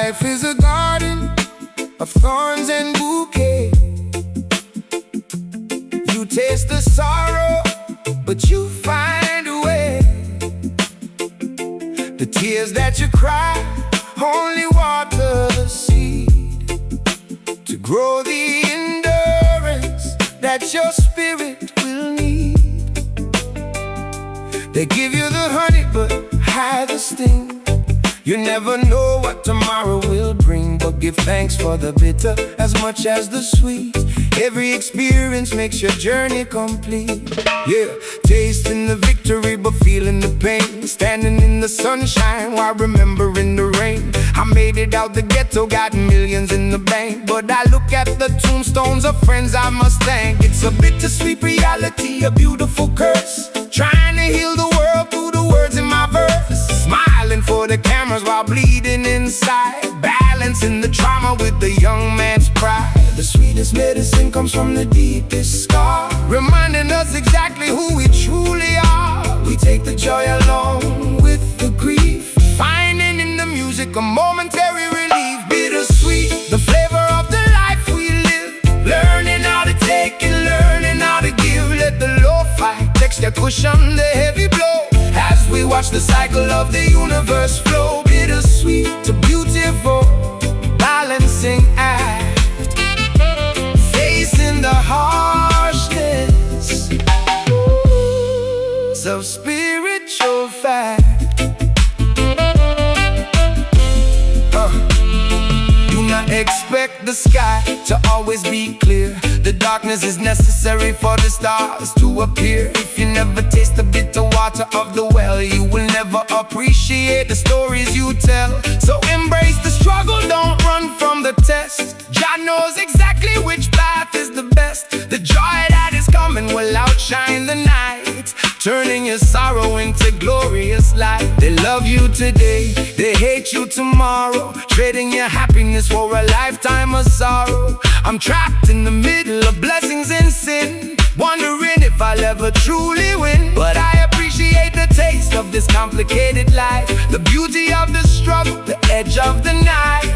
Life is a garden of thorns and bouquets. You taste the sorrow, but you find a way. The tears that you cry only water the seed to grow the endurance that your spirit will need. They give you the honey but hide the sting. You never know what tomorrow will bring, but give thanks for the bitter as much as the sweet. Every experience makes your journey complete. Yeah, tasting the victory but feeling the pain. Standing in the sunshine while remembering the rain. I made it out the ghetto, got millions in the bank, but I look at the tombstones of friends I must thank. It's a bittersweet reality, a beautiful curse, trying to heal the world through the words in my verse. Smiling for the cameras while bleeding inside, balancing the trauma with the young man's pride. The sweetest medicine comes from the deepest scar, reminding us exactly who we truly are. We take the joy along with the grief, finding in the music a momentary relief. Bittersweet, the flavor of the life we live, learning how to take and learning how to give. Let the low fight texture cushion the heavy blow as we watch the cycle of the universe flow. Bittersweet to beautiful, balancing act, facing the harshness of spiritual fact. Do not expect the sky to always be clear. The darkness is necessary for the stars to appear. If you never taste the bitter water of the well, you will never appreciate the stories you tell. So embrace the struggle, don't run from the test. Jah knows exactly which path is the best. The joy that is coming will outshine the night, turning your sorrow into glorious light. They love you today, they hate you tomorrow, trading your happiness for a lifetime of sorrow. I'm trapped in the middle of blessings and sin, wondering if I'll ever truly win. But I appreciate the taste of this complicated life, the beauty of the struggle, the edge of the knife.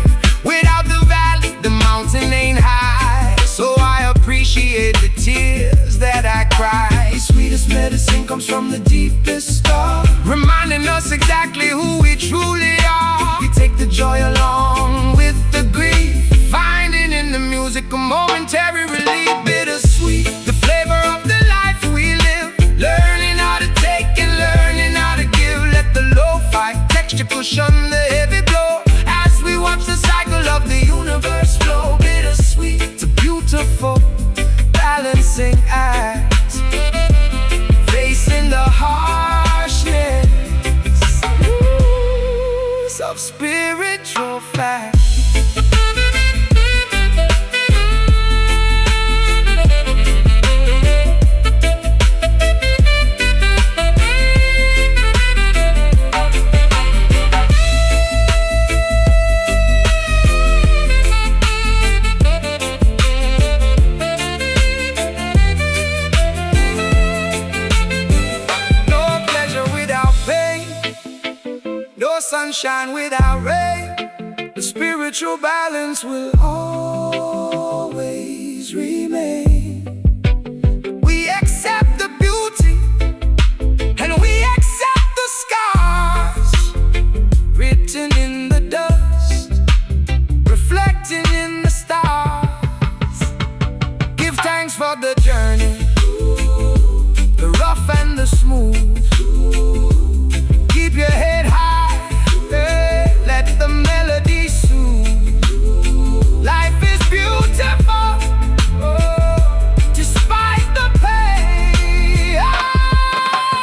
Without the valley, the mountain ain't high, so I appreciate the tears that I cry. The sweetest medicine comes from the deepest scar, reminding us exactly who we truly are. We take the joy along with the grief, finding in the music a momentary relief. Bittersweet, the flavor of the life we live, learning how to take and learning how to give. Let the lo-fi texture cushion the heavy blow as we watch the cycle of the universe flow. Bittersweet, it's a beautiful balancing act, facing the harshness of spiritual fact. Sunshine without rain, the spiritual balance will always remain. We accept the beauty and we accept the scars, written in the dust, reflecting in the stars. Give thanks for the journey, the rough and the smooth. Keep your head high, let the melody soothe. Life is beautiful, despite the pain.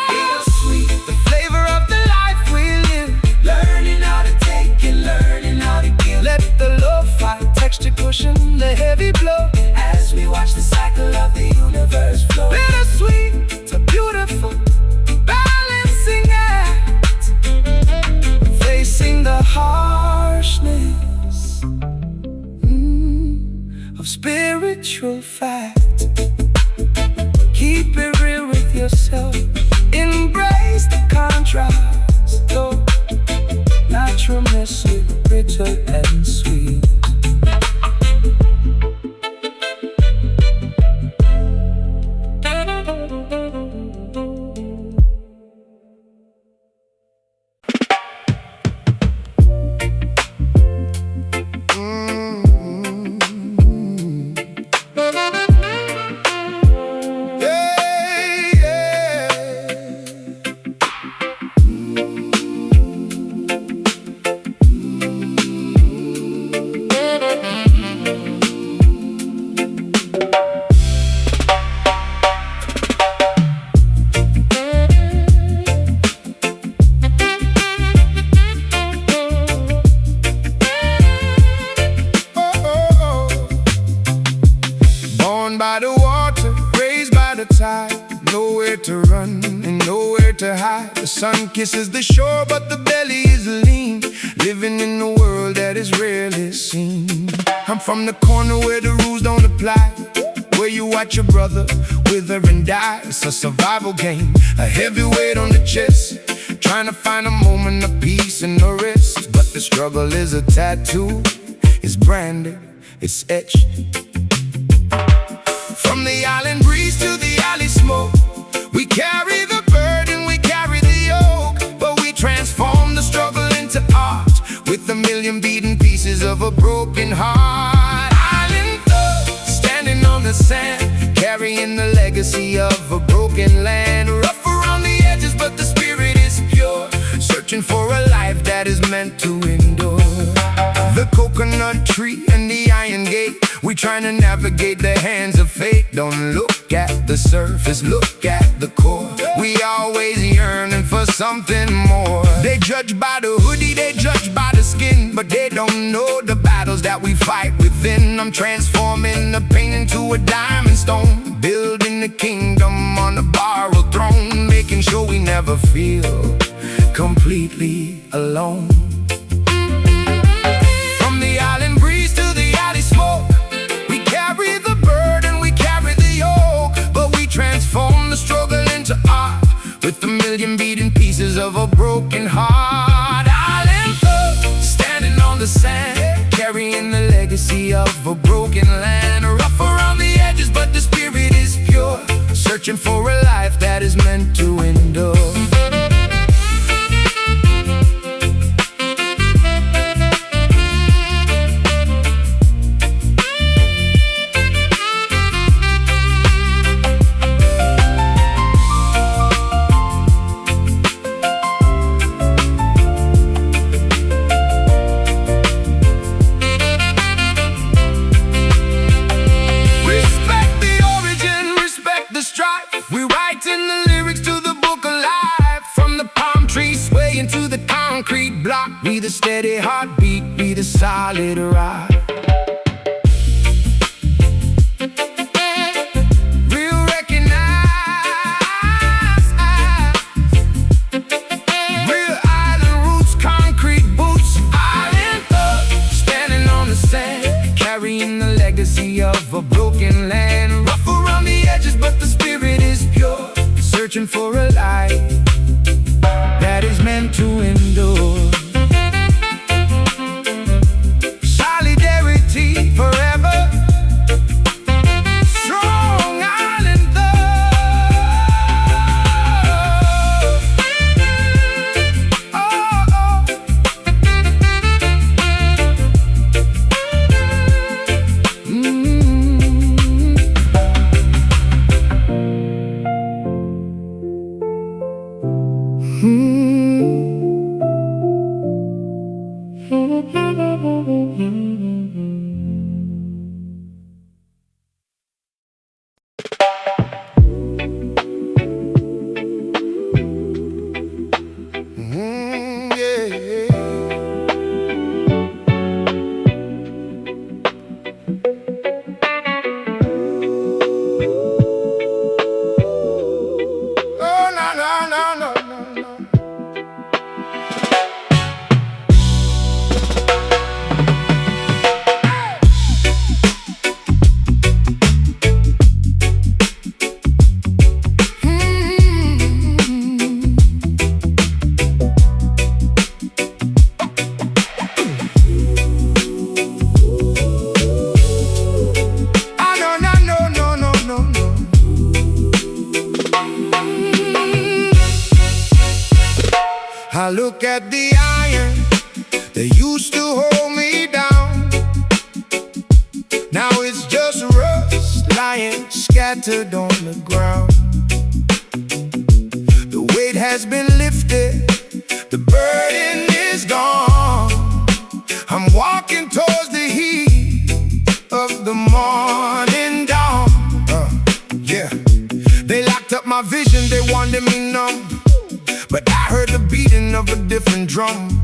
Bittersweet, the flavor of the life we live, learning how to take and learning how to give. Let the lo-fi texture cushion the heavy blow as we watch the cycle of the universe flow. Bittersweet, it's a beautiful balancing act, facing the harshness of spiritual fact. Keep it real with yourself, embrace the contrast. Though not naturalistic, bitter and sweet. By the water, raised by the tide, nowhere to run and nowhere to hide. The sun kisses the shore, but the belly is lean, living in a world that is rarely seen. I'm from the corner where the rules don't apply, where you watch your brother wither and die. It's a survival game, a heavy weight on the chest, trying to find a moment of peace and no rest. But the struggle is a tattoo, it's branded, it's etched. From the island breeze to the alley smoke, we carry the burden, we carry the yoke. But we transform the struggle into art, with a million beaten pieces of a broken heart. Island thugs, standing on the sand, carrying the legacy of a broken land. Rough around the edges, but the spirit is pure, searching for a life that is meant to endure. The coconut tree and the iron gate, we trying to navigate the hands of fate. Don't look at the surface, look at the core. We always yearning for something more. They judge by the hoodie, they judge by the skin, but they don't know the battles that we fight within. I'm transforming the pain into a diamond stone, building the kingdom on a borrowed throne, making sure we never feel completely alone. From the island breeze to the alley smoke, we carry the burden, we carry the yoke. But we transform the struggle into art, with a million beaten pieces of a broken heart. Island thugs, standing on the sand, carrying the legacy of a broken land. Rough around the edges, but the spirit is pure, searching for a life that is meant to endure. We write in the lyrics to the book of life. From the palm tree swaying to the concrete block, be the steady heartbeat, be the solid rock. Real recognize, real island roots, concrete boots. Island thugs, standing on the sand, carrying the legacy of a broken land. Rough around the edges, but the spirit is pure, searching for a life that is meant to endure. Solidarity forever, strong island thug. Oh, oh. look at the iron that used to hold me down. Now it's just rust lying scattered on the ground. The weight has been lifted, the burden is gone. I'm walking towards the heat of the morning dawn. Yeah, they locked up my vision, they wanted me numb, but I heard the beating of a different drum.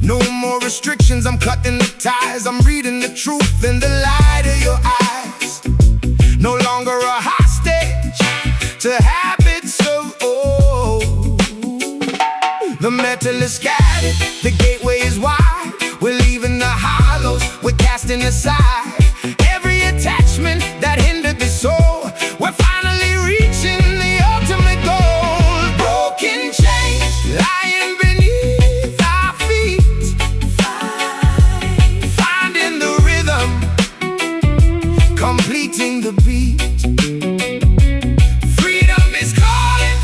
No more restrictions, I'm cutting the ties. I'm reading the truth in the light of your eyes. No longer a hostage to habits of old. The metal is scattered, the gateway is wide. We're leaving the hollows, we're casting aside every attachment that hindered the soul. We're finally reaching the ultimate goal. Broken chains lying beneath our feet, finding the rhythm, completing the beat. Freedom is calling,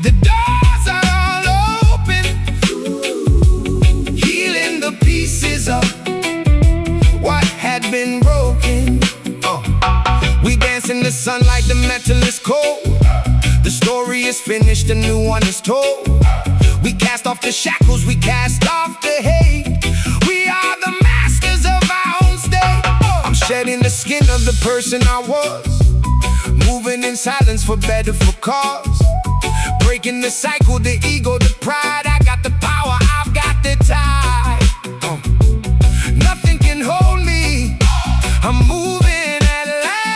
the doors are all open, healing the pieces of what had been broken. We dance in the sun like the metal is cold. The story is finished, a new one is told. We cast off the shackles, we cast off the hate. We are the masters of our own state. I'm shedding the skin of the person I was, moving in silence for better, for cause. Breaking the cycle, the ego, the pride. I got the power, I've got the tide. Nothing can hold me, I'm moving at last.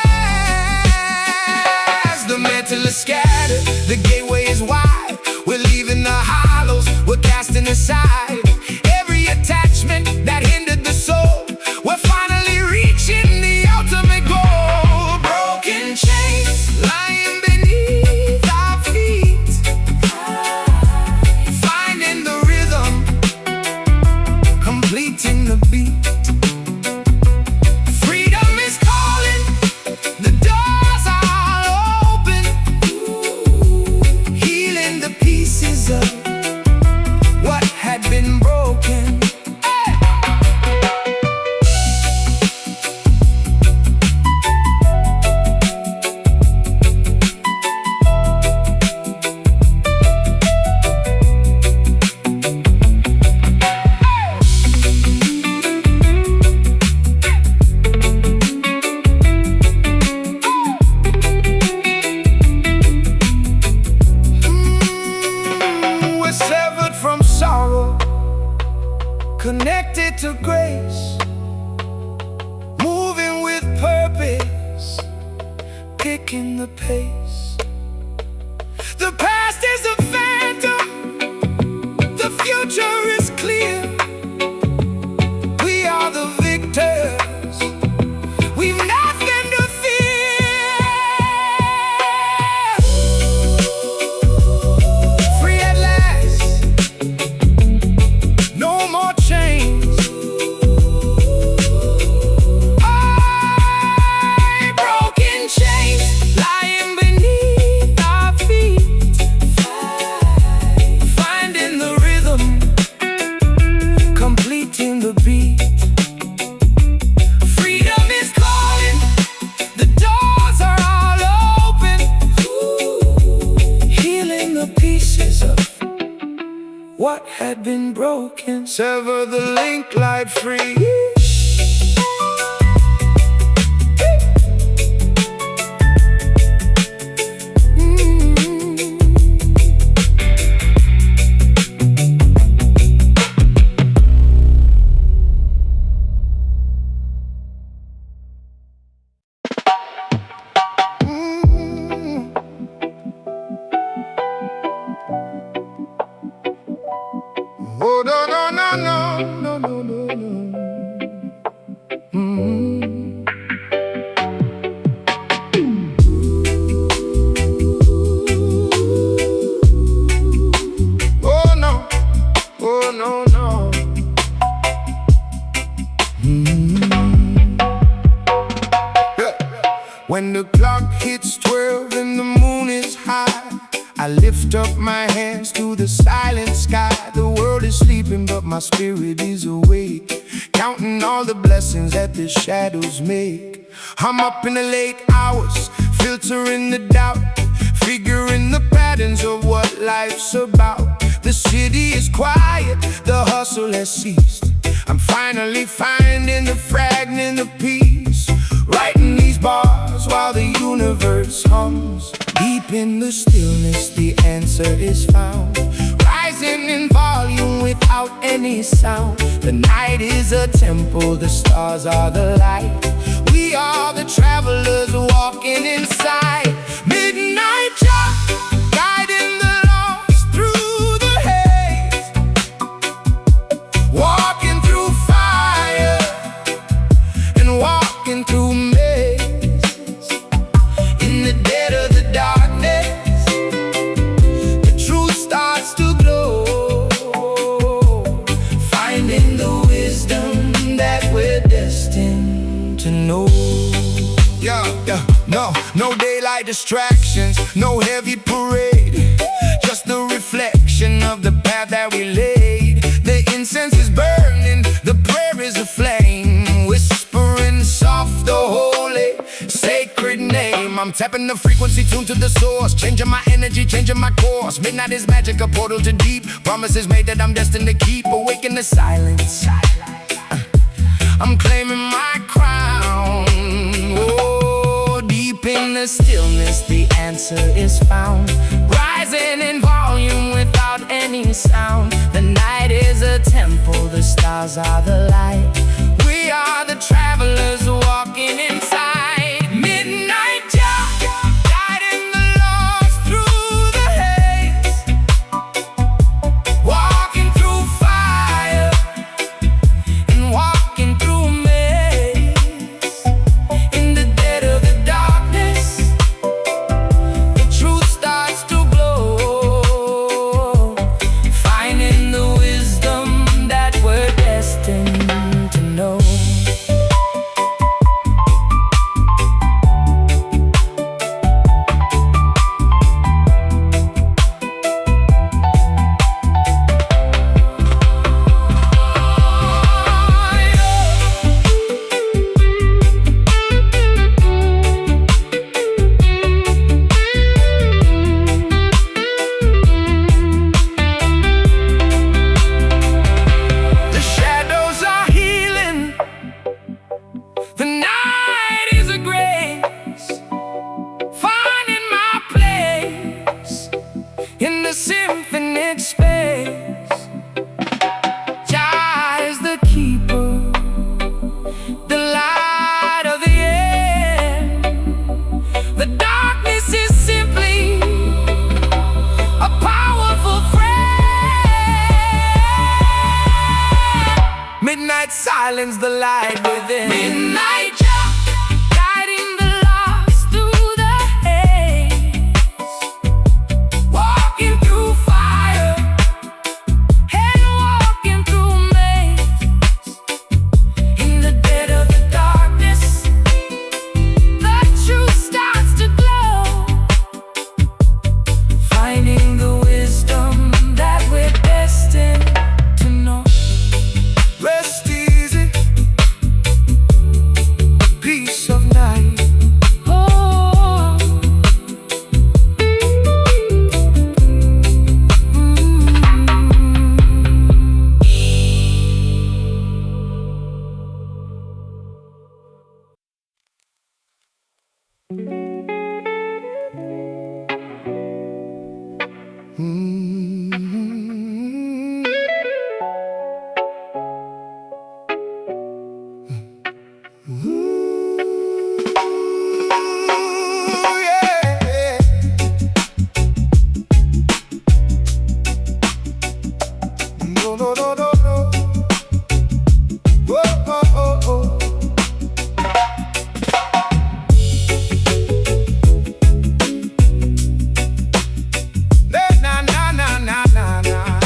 The metal is scattered, the gateway is wide. We're leaving the hollows, we're casting aside every attachment that hindered the soul. We're finally reaching the ultimate goal. Broken chains lying beneath our feet, finding the rhythm, completing the beat. Freedom is calling, the doors are all open, healing the pieces of what had been broken. We're severed from sorrow, connected to grace, moving with purpose, picking the pace. The past is a phantom, the future is clear. We are the victors, we've nothing to fear. Free at last, no more chains. Broken chains lying beneath our feet, finding the rhythm, completing the beat. Freedom is calling, the doors are all open, healing the pieces of what had been broken. Sever the link, light free. Oh, no, no, no, no, no, no, no, no. Oh, no, oh, no, no. Yeah. When the clock hits 12 and the moon is high, I lift up my hands to the silent sky. The world is sleeping but my spirit is awake, counting all the blessings that the shadows make. I'm up in the late hours, filtering the doubt, figuring the patterns of what life's about. The city is quiet, the hustle has ceased. I'm finally finding the fragment of peace, writing these bars while the universe hums. Deep in the stillness the answer is found, rising in volume without any sound. The night is a temple, the stars are the light. We are the travelers walking inside. Midnight job, guiding the lost through the haze, walking through fire and walking through mazes. In the dead of the darkness, the truth starts to glow, finding the wisdom that we're destined to know. No daylight distractions, no heavy parade, just the reflection of the path that we laid. The incense is burning, the prayer is aflame, whispering soft the holy, sacred name. I'm tapping the frequency, tuned to the source, changing my energy, changing my course. Midnight is magic, a portal to deep, promises made that I'm destined to keep. Awake in the silence, I'm claiming my crown. Oh, deep in the stillness the answer is found, rising in volume without any sound. The night is a temple, the stars are the light. We are the travelers walking inside. Midnight job, guiding the lost through the haze, walking through fire and walking through maze. In the dead of the darkness, the truth starts to glow, finding the wisdom that we're destined to know. The night is a grace, finding my place in the symphonic space. Jah is the keeper, the light of the end. The darkness is simply a powerful friend. Midnight silence, the light within. Midnight job, guiding the lost through the haze, walking through fire and walking through mazes. In the dead of the darkness, the truth starts to glow, finding the wisdom that we're destined to know. Rest easy, peace of night. Oh, no, no, no, no, no. Oh, oh, oh, oh. Na, na, na, na, na, na.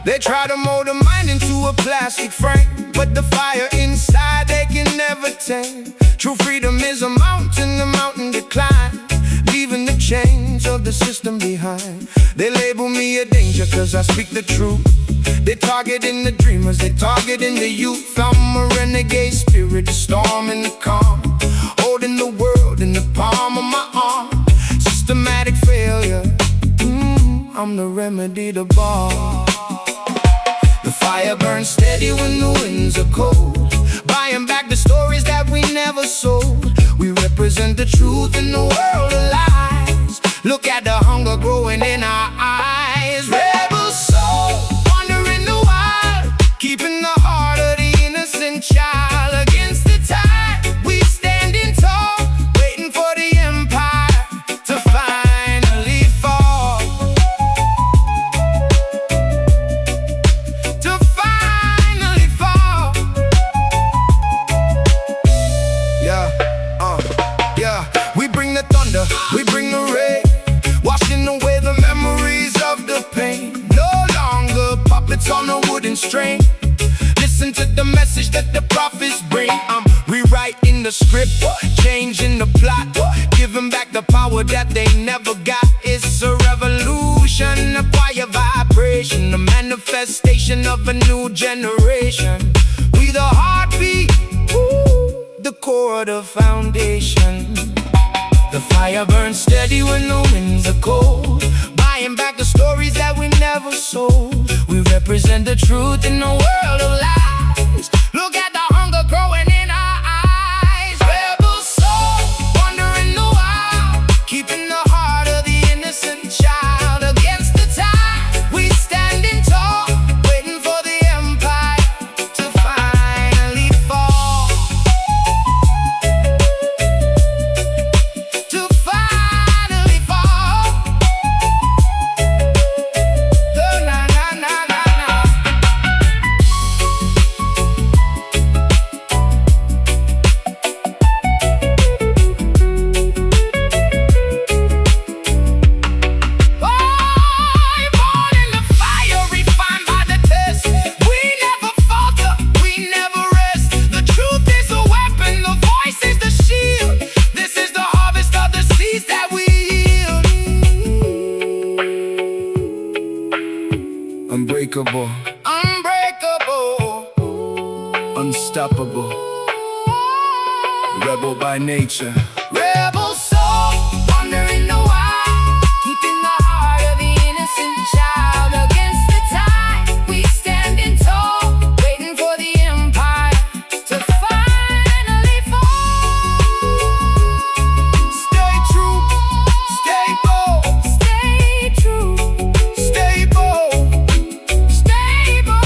They try to mold a mind into a plastic frame, but the fire inside they can never tame. True freedom is a mountain, the mountain system behind. They label me a danger cause I speak the truth. They targeting the dreamers, they targeting the youth. I'm a renegade spirit, the storm and the calm, holding the world in the palm of my arm. Systematic failure, I'm the remedy, the bomb. The fire burns steady when the winds are cold, buying back the stories that we never sold. We represent the truth in the world of lies. Look at the hunger growing in our eyes. Rebel soul, wandering the wild, keeping the heart of the innocent child. Against the tide, we standing tall, waiting for the empire to finally fall. To finally fall. Yeah, we bring the thunder, we bring the rain, washing away the memories of the pain. No longer puppets on a wooden string. Listen to the message that the prophets bring. I'm rewriting the script, changing the plot, giving back the power that they never got. It's a revolution, a quiet vibration, a manifestation of a new generation. We the heartbeat, the core, the foundation. The fire burns steady when the winds are cold, buying back the stories that we never sold. We represent the truth in the world of lies. Look at the hunger growing in our eyes. Rebel soul, wandering the wild, keeping the heart of the innocent child. Against the tide, we standing tall, waiting for the empire to finally fall. To finally fall. Na na na na na. Born in the fire, refined by the test. We never falter, we never rest. The truth is a weapon, the voice is the shield. This is the harvest of the seeds that we yield. Unbreakable, unbreakable, unstoppable, rebel by nature. Rebel soul, wandering the wild, keeping the heart of the innocent child. Against the tide, we standing tall, waiting for the empire to finally fall. Stay true, stay bold, stay true, stay bold, stay bold.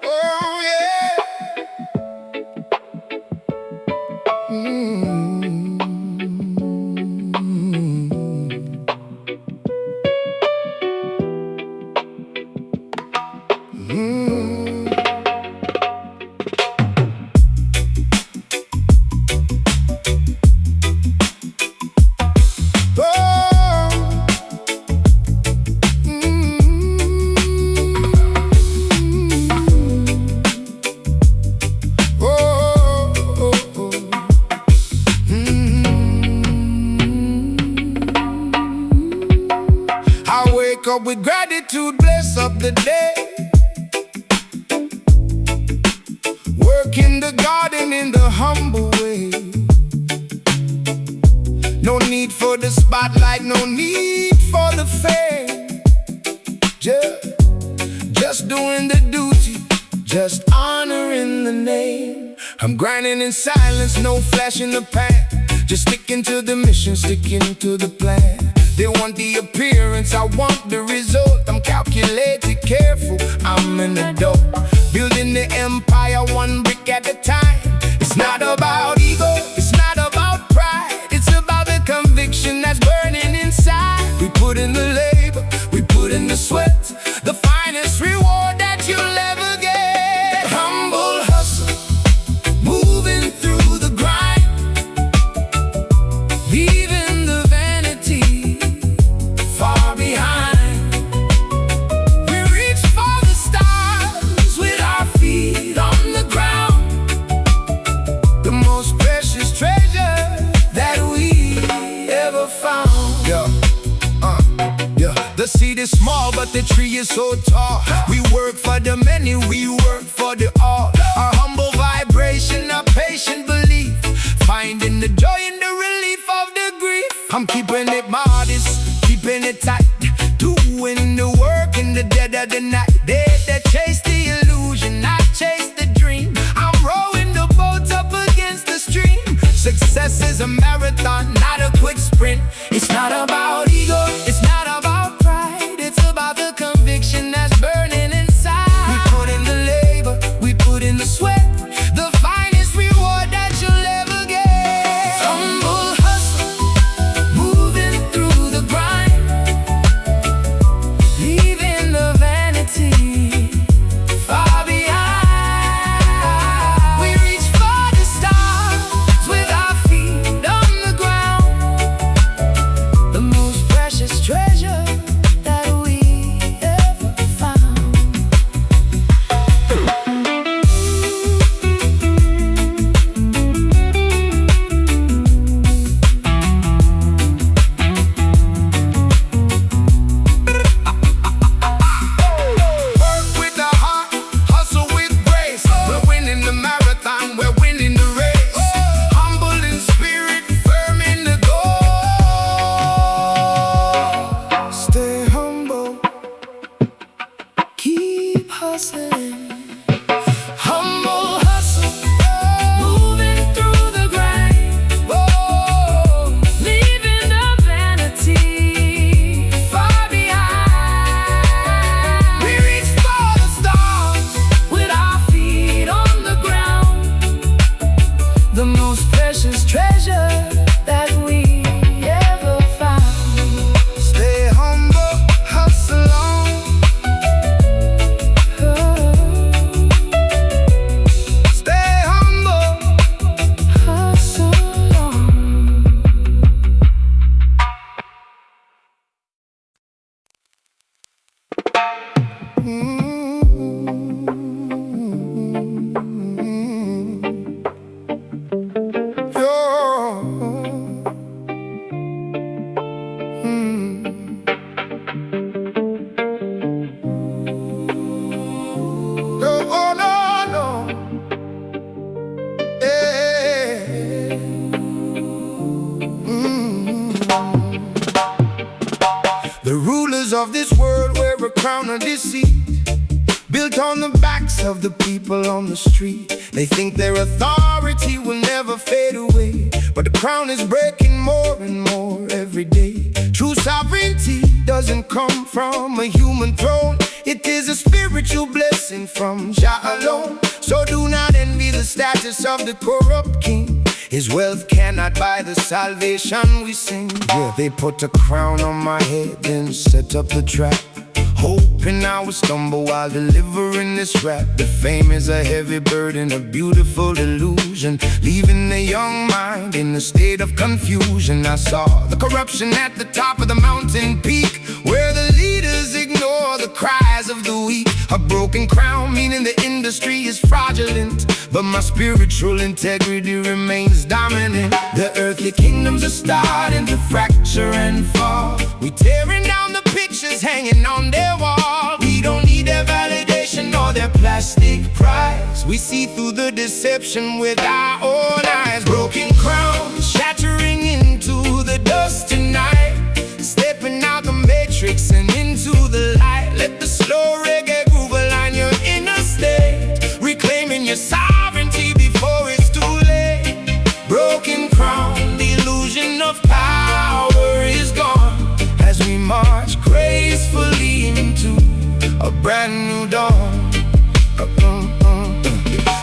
Oh yeah. I wake up with gratitude, bless up the day. Work in the garden in the humble way. No need for the spotlight, no need for the fame. Just doing the duty, just honoring the name. I'm grinding in silence, no flash in the pan. Just sticking to the mission, sticking to the plan. They want the appearance, I want the result. I'm calculated, careful, I'm an adult. Building the empire one brick at a time. It's not about ego, it's not about pride. It's about the conviction that's burning inside. We put in the labor, we put in the sweat, the finest reward that you'll ever get. seed is small, but the tree is so tall. We work for the many, we work for the all. Our humble vibration, our patient belief, finding the joy in the relief of the grief. I'm keeping it modest, keeping it tight, doing the work in the dead of the night. They that chase the illusion, I chase the dream. I'm rowing the boat up against the stream. Success is a marathon, not a quick sprint. It's not about ego, it's not about pride. It's about the conviction that's burning inside. We put in the labor, we put in the sweat, the finest reward that you'll ever get. Humble hustle, moving through the grind, leaving the vanity far behind. We reach for the stars with our feet on the ground. The most precious treasure that we ever found. Work with the heart, hustle with grace. We're winning the marathon, we're winning the race. Humble in spirit, firm in the goal. Stay humble, keep hustling. Humble hustle, moving through the grind, leaving the vanity far behind. We reach for the stars with our feet on the ground. The most precious treasure that we ever found. Stay humble, hustle on. Stay humble, hustle on. The rulers of this world wear a crown of deceit, built on the backs of the people on the street. They think their authority will never fade away, but the crown is breaking more and more every day. True sovereignty doesn't come from a human throne. It is a spiritual blessing from Jah alone. So do not envy the status of the corrupt king. His wealth cannot buy the salvation we sing. Yeah, they put a crown on my head, then set up the trap, hoping I would stumble while delivering this rap. The fame is a heavy burden, a beautiful illusion, leaving the young mind in a state of confusion. I saw the corruption at the top of the mountain peak, where the leaders ignore the cries of the weak. A broken crown, meaning the industry is fraudulent, but my spiritual integrity remains dominant. The earthly kingdoms are starting to fracture and fall. We tearing down the pictures hanging on their wall. We don't need their validation or their plastic prize. We see through the deception with our own eyes. Broken crowns shattering into the dust tonight, stepping out the matrix and into the light. Let the slow reggae groove align your inner state, reclaiming your sovereignty before it's too late. Broken crown, the illusion of power is gone, as we march gracefully into a brand new dawn.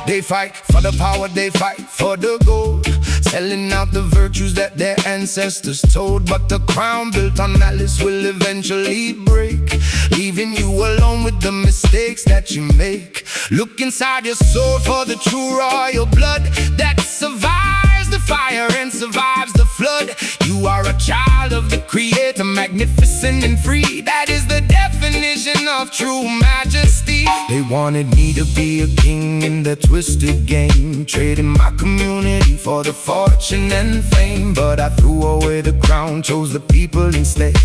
They fight for the power, they fight for the gold, selling out the virtues that their ancestors told. But the crown built on malice will eventually break, leaving you alone with the mistakes that you make. Look inside your soul for the true royal blood that survives the fire and survives the flood. You are a child of the Creator, magnificent and free. That is the definition of true majesty. They wanted me to be a king in their twisted game, trading my community for the fortune and fame. But I threw away the crown, chose the people instead,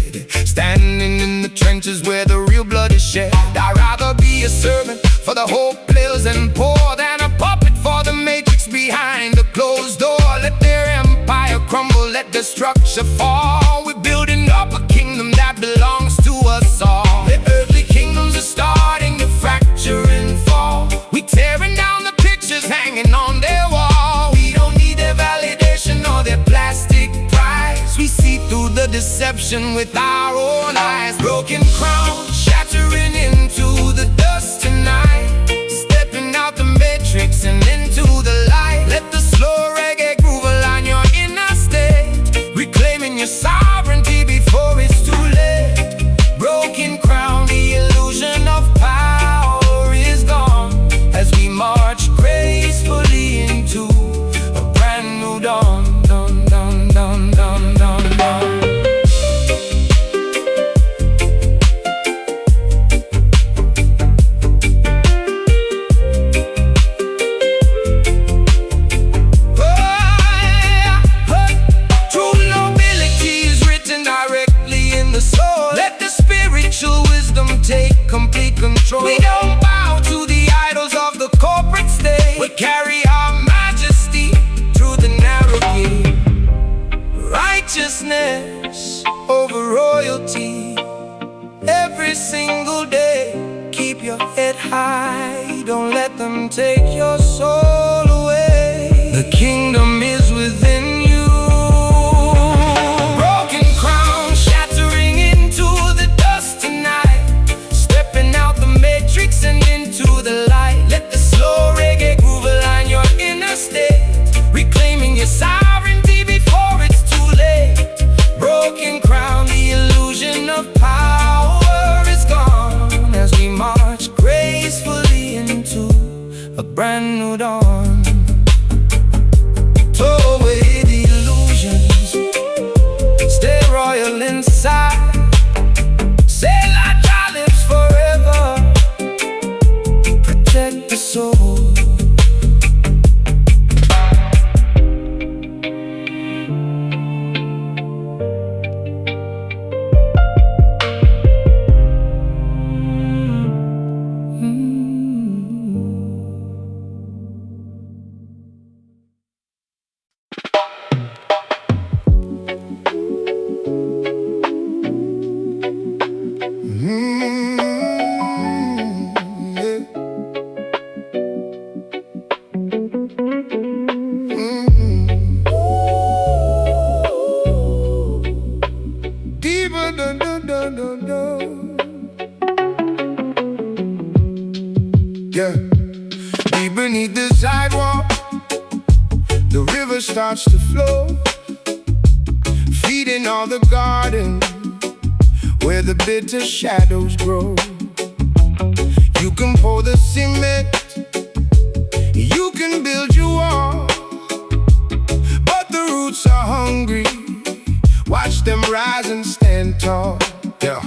standing in the trenches where the real blood is shed. I'd rather be a servant for the hopeless and poor than a puppet for the matrix behind a closed door. Let their empire crumble, let the structure fall. We're building up a kingdom that belongs to us all. The earthly kingdoms are starting to fracture and fall. We tearing down the pictures hanging on their wall. We don't need their validation or their plastic prize. We see through the deception with our own eyes. Broken crowns shattering into the dust tonight, stepping out the matrix and into the light. Let the slow reggae groove align your inner state, reclaiming your sovereignty before it's too late. Broken crown, the illusion of power is gone, as we march gracefully into a brand new dawn. Dawn, dawn, dawn, dawn, dawn, dawn. Take complete control. We don't bow to the idols of the corporate state. We carry our majesty through the narrow gate. Righteousness over royalty. Every single day, keep your head high. Don't let them take your soul away. The kingdom is within you. And into the light, let the slow reggae groove align your inner state, reclaiming your sovereignty before it's too late. Broken crown, the illusion of power is gone, as we march gracefully into a brand new dawn. Throw away the illusions, stay royal inside. Say like our lips forever, protect the soul. Yeah, deep beneath the sidewalk, the river starts to flow, feeding all the garden where the bitter shadows grow. You can pour the cement, you can build your wall, but the roots are hungry. Watch them rise and stand tall. Yeah,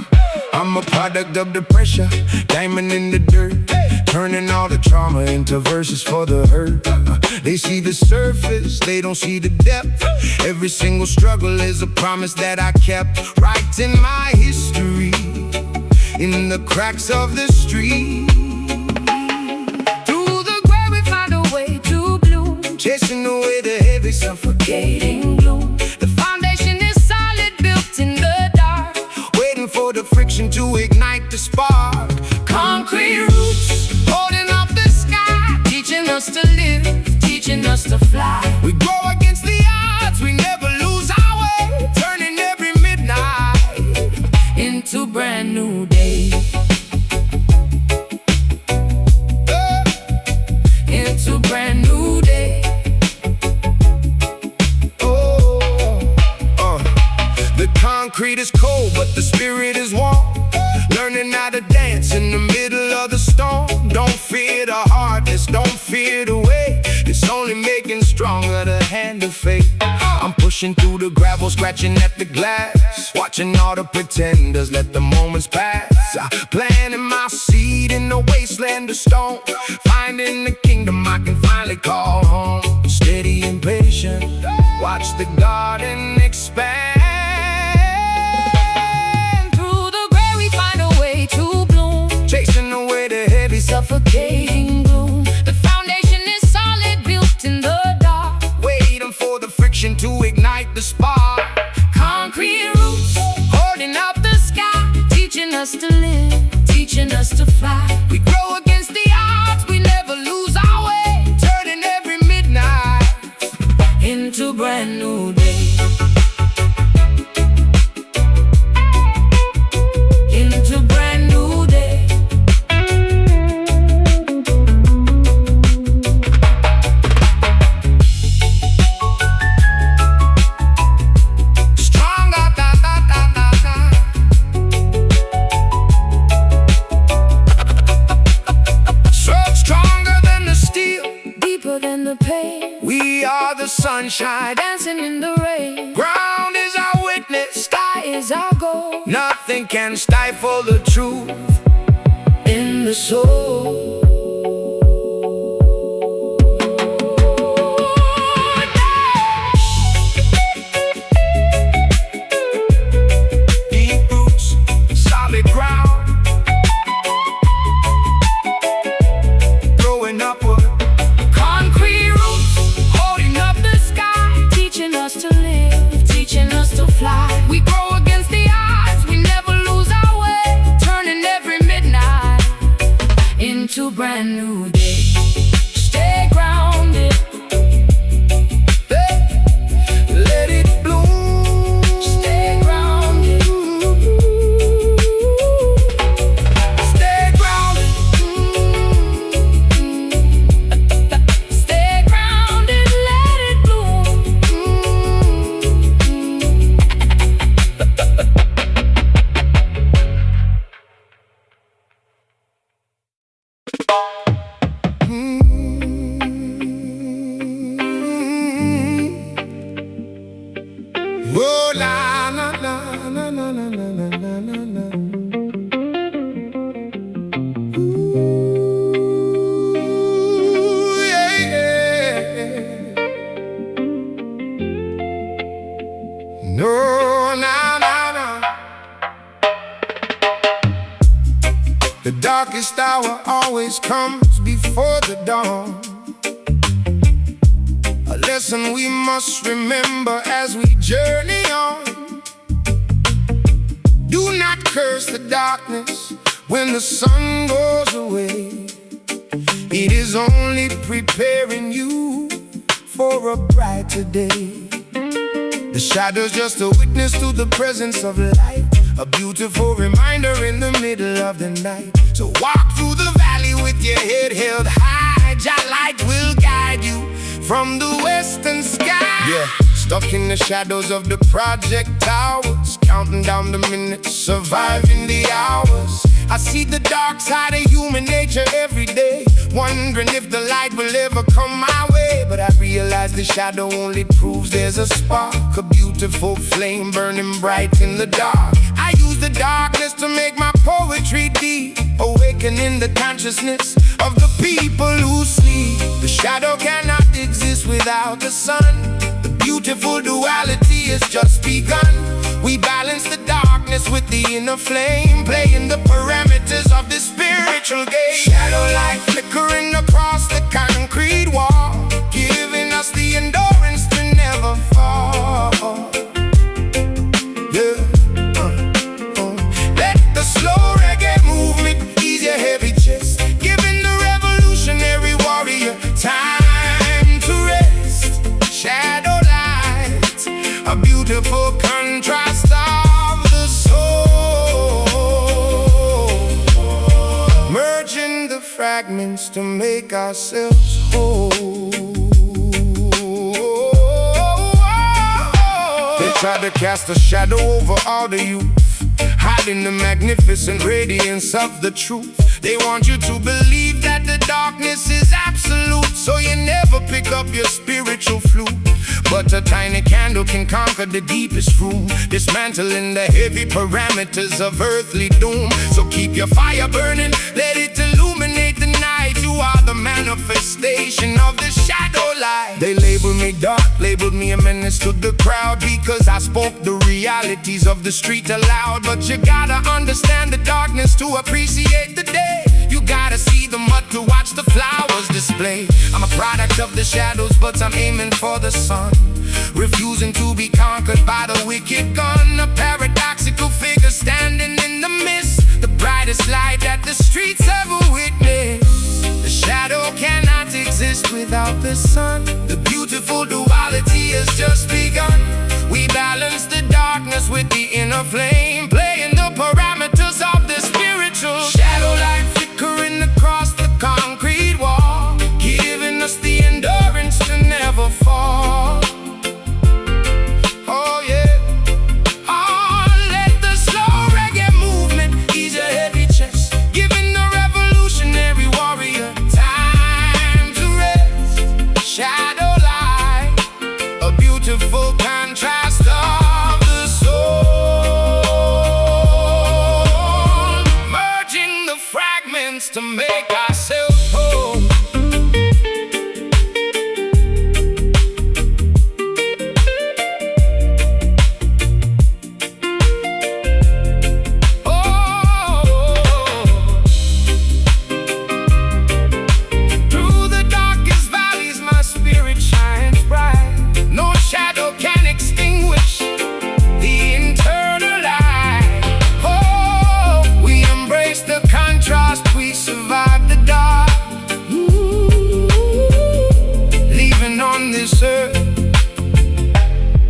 I'm a product of the pressure, diamond in the dirt, turning all the trauma into verses for the hurt. They see the surface, they don't see the depth. Every single struggle is a promise that I kept. Writing my history in the cracks of the street. Through the gray we find a way to bloom, chasing away the heavy, suffocating gloom. The foundation is solid, built in the dark, waiting for the friction to ignite the spark. Concrete roots holding up the sky, teaching us to live, teaching us to fly. We grow against the odds, we never lose our way, turning every midnight into brand new day. Into brand new day. The concrete is cold, but the spirit is warm. Learning how to dance in the middle of the storm. Don't fear the hardness, don't fear the way. It's only making stronger the hand of fate. I'm pushing pushing through the gravel, scratching at the glass, watching all the pretenders let the moments pass. Planting my seed in the wasteland of stone, finding the kingdom I can finally call home. Steady and patient, watch the garden expand. Through the gray we find a way to bloom, Chasing away the heavy, suffocating gloom. The foundation is solid, built in the dark, waiting for the friction to ignite the spark. concrete roots holding up the sky, teaching us to live, teaching us to fly. We grow against the odds, we never lose our way, turning every midnight into brand new day, into brand new day. stronger, so stronger than the steel, Deeper than the pain, we are the sunshine. dancing in the rain. Ground is our witness, Sky is our goal, nothing can stifle the truth in the soul. Deep roots, solid ground, growing upward. Concrete roots holding up the sky, teaching us to live, teaching us to fly. We grow against the odds, we never lose our way, Turning every midnight into brand new day. Stay grounded, let it bloom. stay grounded, Stay grounded. stay grounded, let it bloom. Oh, la la la la la la la la la la. Ooh, yeah, yeah. No, na na na. The darkest hour always comes before the dawn. A lesson we must remember as we journey on. Do not curse the darkness when the sun goes away. It is only preparing you for a brighter day. The shadow's just a witness to the presence of light, a beautiful reminder in the middle of the night. So walk through the valley with your head held high. Jah light will guide you from the western sky. Yeah, stuck in the shadows of the project towers, counting down the minutes, surviving the hours. I see the dark side of human nature every day, wondering if the light will ever come my way. But I realize the shadow only proves there's a spark, a beautiful flame burning bright in the dark. I use the darkness to make my poetry deep, awakening the consciousness of the people who sleep. The shadow cannot exist without the sun. The beautiful duality has just begun. We balance the darkness with the inner flame, playing the parameters of the spiritual game. Shadow light flickering across the concrete wall, giving us the endurance to never fall. Yeah. Let the slow reggae movement ease your heavy chest, giving the revolutionary warrior time to rest. Shadow light, a beautiful contrast of the soul, merging the fragments to make ourselves whole. They tried to cast a shadow over all the youth, hiding the magnificent radiance of the truth. They want you to believe that the the darkness is absolute, so you never pick up your spiritual flute. But a tiny candle can conquer the deepest room, dismantling the heavy parameters of earthly doom. So keep your fire burning, let it illuminate the night. You are the manifestation of the shadow light. They labeled me dark, labeled me a menace to the crowd, because I spoke the realities of the street aloud. But you gotta understand the darkness to appreciate the day. You gotta see the mud to watch the flowers display. I'm a product of the shadows, but I'm aiming for the sun, refusing to be conquered by the wicked gun. A paradoxical figure standing in the mist, the brightest light that the streets ever witnessed. The shadow cannot exist without the sun. The beautiful duality has just begun. We balance the darkness with the inner flame, playing the parameters of the spiritual. Shadow light flickering across the concrete wall, giving us the endurance to never fall. Oh yeah. Oh, let the slow reggae movement ease your heavy chest, giving the revolutionary warrior time to rest. Shadow light, a beautiful contrast of the soul, merging the fragments to make ourselves whole.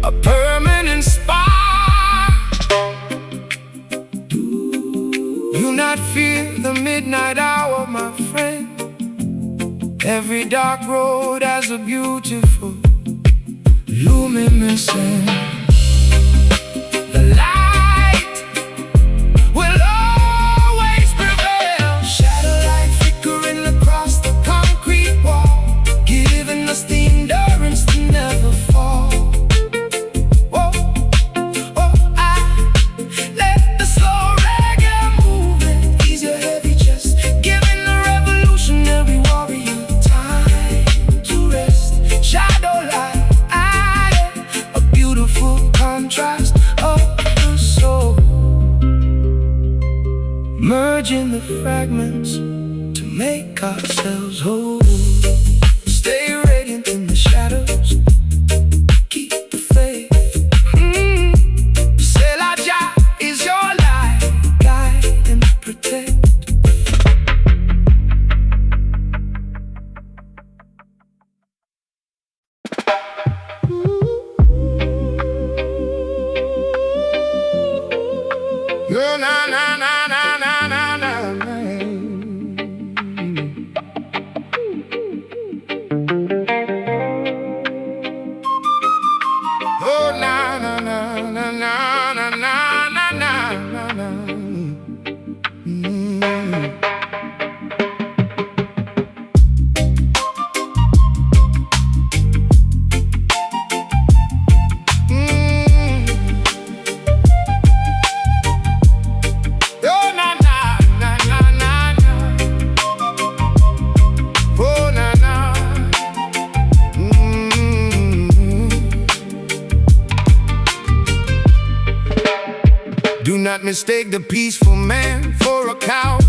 A permanent spark. Do not fear the midnight hour, my friend. Every dark road has a beautiful luminescence. The light will always prevail. Shadow light flickering across the concrete wall, giving us the endurance to never fall. Merging the fragments to make ourselves whole. Stay radiant in the shadows, keep the faith. Selaja is your light, guide and protect. Na na na na na na na na. Oh na na na na na na na na na. Do not mistake the peaceful man for a coward.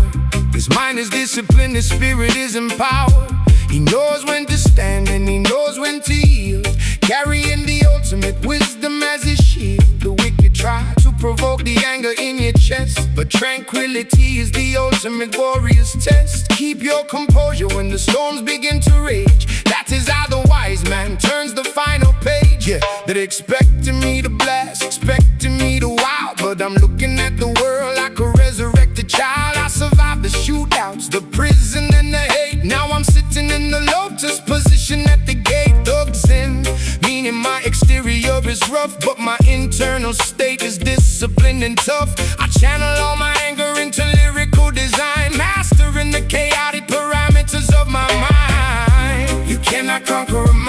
His mind is disciplined, his spirit is empowered. He knows when to stand and he knows when to yield, carrying the ultimate wisdom as his shield. The wicked try to provoke the anger in your chest, but tranquility is the ultimate warrior's test. Keep your composure when the storms begin to rage. That is how the wise man turns the final page. Yeah, they're expecting me to blast, expecting me to wow, but I'm looking at the world like a resurrected child. I survived the shootouts, the prison and the hate. Now I'm sitting in the lotus position at the gate. Thugs in, meaning my exterior is rough, but my internal state is disciplined and tough. I channel all my anger into lyrical design, mastering the chaotic parameters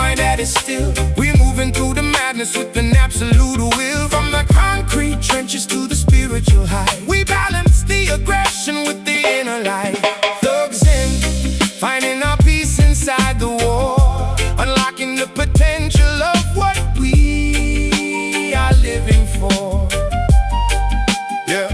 mind that is still. We're moving through the madness with an absolute will. From the concrete trenches to the spiritual high, we balance the aggression with the inner light. Thugs in, finding our peace inside the war, unlocking the potential of what we are living for. Yeah,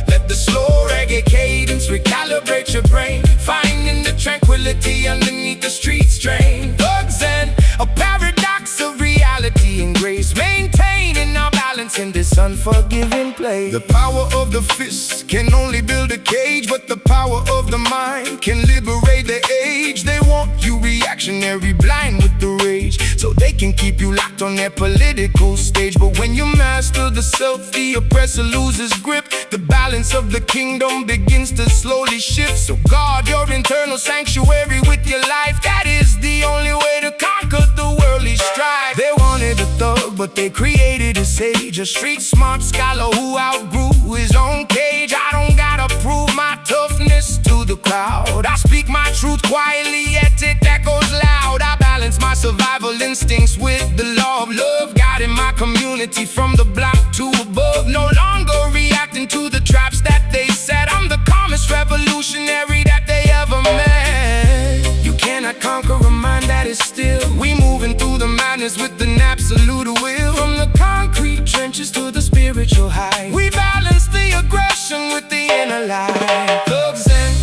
let the slow reggae cadence recalibrate your brain, finding the tranquility underneath the street strain. Thugs and a paradox of reality and grace, maintaining our balance in this unforgiving place. The power of the fist can only build a cage, but the power of the mind can liberate the age. They want you reactionary, blind with the rage, so they can keep you locked on their political stage. But when you master the self, the oppressor loses grip. The balance of the kingdom begins to slowly shift. So guard your internal sanctuary with your life. That is the only way to conquer the worldly strife. They wanted a thug, but they created a sage, a street smart scholar who outgrew his own cage. I don't gotta prove my toughness to the crowd. I speak my truth quietly, yet it echoes loud. I balance my survival instincts with the law of love, guiding my community from the block to above. No longer reacting to the traps that they set. I'm the calmest revolutionary that they ever met. You cannot conquer a mind that is still. We moving through the madness with an absolute will. From the concrete trenches to the spiritual high, we balance the aggression with the inner light. Thugs and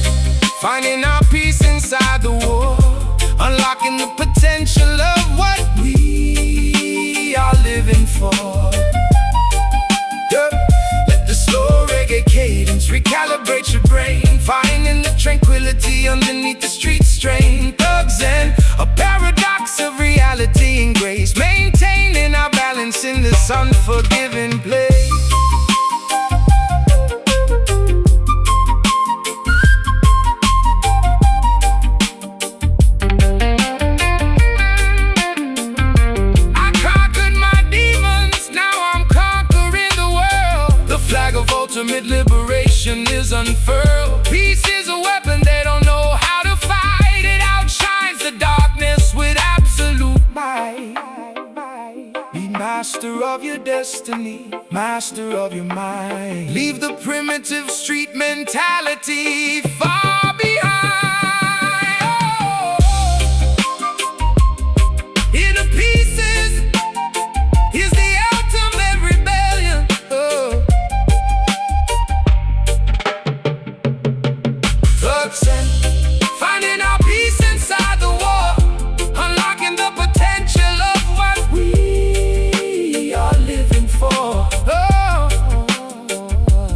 finding our peace inside the war, unlocking the potential of what we are living for. Yeah. Let the slow reggae cadence recalibrate your brain, finding the tranquility underneath the street strain. Thugs and a paradox of reality and grace, maintaining our balance in this unforgiving place. Ultimate liberation is unfurled. Peace is a weapon, they don't know how to fight. It outshines the darkness with absolute might. Be master of your destiny, master of your mind. Leave the primitive street mentality far behind. In the pieces is the ultimate rebellion. Finding our peace inside the war, unlocking the potential of what we are living for.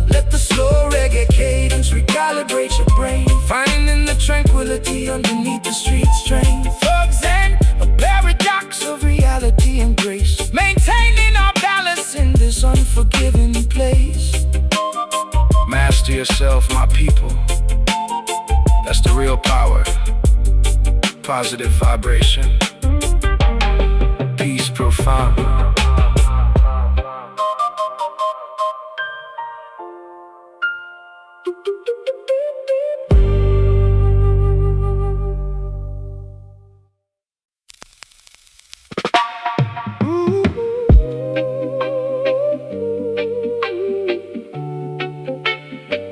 Let the slow reggae cadence recalibrate your brain, finding the tranquility underneath the street strain. Thugs and a paradox of reality and grace, maintaining our balance in this unforgiving place. Master yourself, my people. That's the real power. Positive vibration. Peace profound.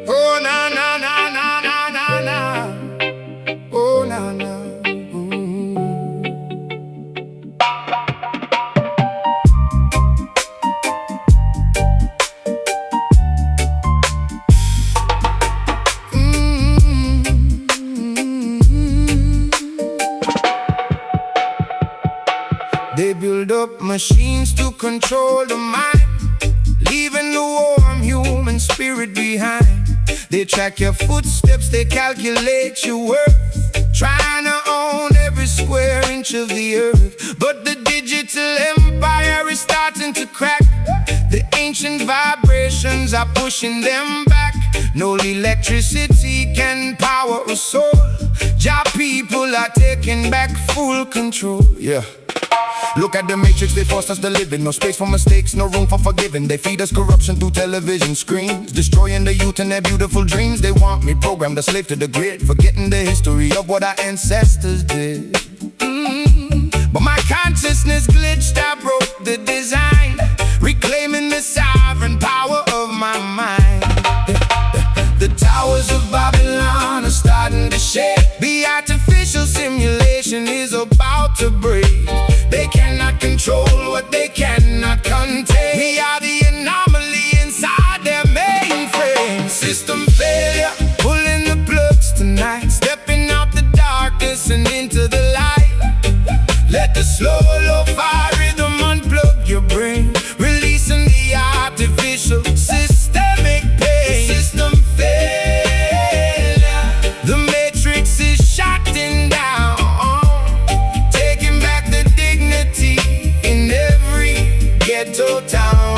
Oh, na na na na na na na. Oh, na na. They build up machines to control the mind, leaving the warm human spirit behind. They track your footsteps, they calculate your worth, trying to own every square inch of the earth. But the digital empire is starting to crack. The ancient vibrations are pushing them back. No electricity can power a soul. Job people are taking back full control. Yeah. Look at the matrix, they forced us to live in. No space for mistakes, no room for forgiving. They feed us corruption through television screens, destroying the youth and their beautiful dreams. They want me programmed a slave to the grid, forgetting the history of what our ancestors did. But my consciousness glitched, I broke the design, reclaiming the sovereign power of my mind. The towers of Babylon are starting to shake. The artificial simulation is about to break. They cannot control what they cannot contain. We are the anomaly inside their mainframe. System failure, pulling the plugs tonight, stepping out the darkness and into the light. Let the slow lo-fi rhythm unplug your brain, releasing the artificial systemic pain. System failure, the matrix is shutting down, taking back the dignity in every ghetto town.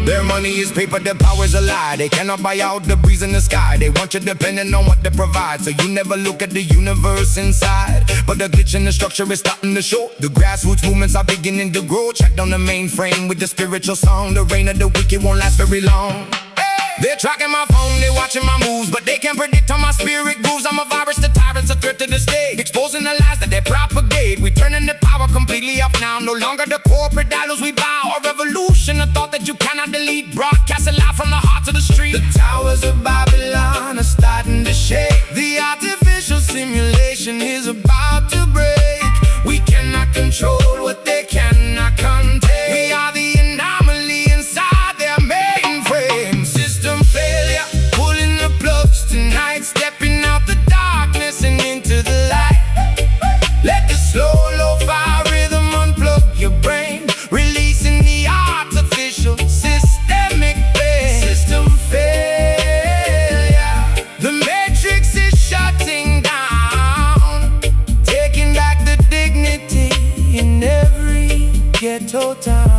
Their money is paper, their power's a lie. They cannot buy out the breeze in the sky. They want you depending on what they provide, so you never look at the universe inside. But the glitch in the structure is starting to show. The grassroots movements are beginning to grow. Check down the mainframe with the spiritual song. The reign of the wicked won't last very long. They're tracking my phone, they're watching my moves, but they can't predict how my spirit grooves. I'm a virus, the tyrants, a threat to the state, exposing the lies that they propagate. We turning the power completely up now. No longer the corporate idols we bow. A revolution, a thought that you cannot delete, broadcasting live from the heart to the street. The towers of Babylon are starting to shake. The artificial simulation is about to break. We cannot control what they cannot contain. We are the anomaly inside their mainframe. System failure, pulling the plugs tonight, stepping out the darkness and into the light. Let the slow lo-fi rhythm unplug your brain, releasing the artificial systemic pain. System failure, the matrix is shutting down, taking back the dignity in every ghetto town.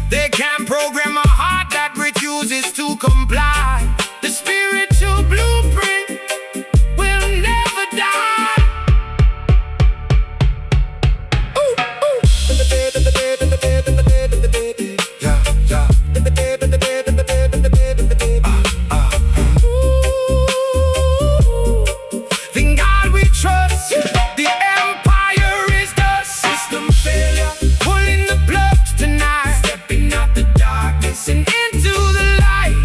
They can't program a heart that refuses to comply. The spiritual blueprint will never die. Ooh, ooh. Yeah, yeah. Ooh. In God we trust. The empire is the system failure, pulling the plugs tonight, stepping out the darkness and into the light.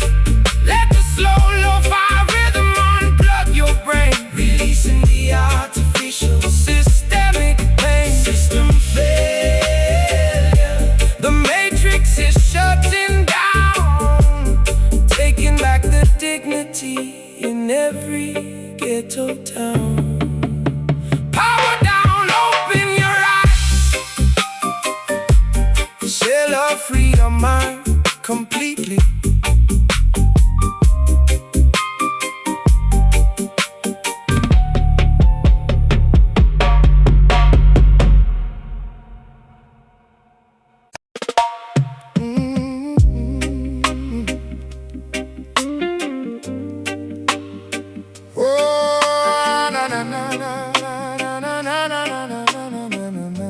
Let the slow lo-fi rhythm unplug your brain, releasing the artificial systemic pain. System failure, the matrix is shutting down, taking back the dignity in every ghetto town. Power down, open your eyes, sail or free your mind completely. Oh, na na na na na na na na na na na na na.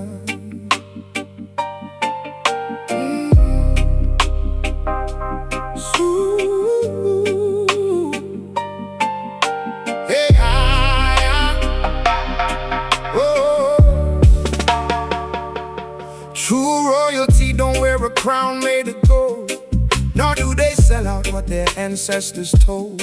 Hey, oh. True royalty don't wear a crown made of gold, nor do they sell out what their ancestors told.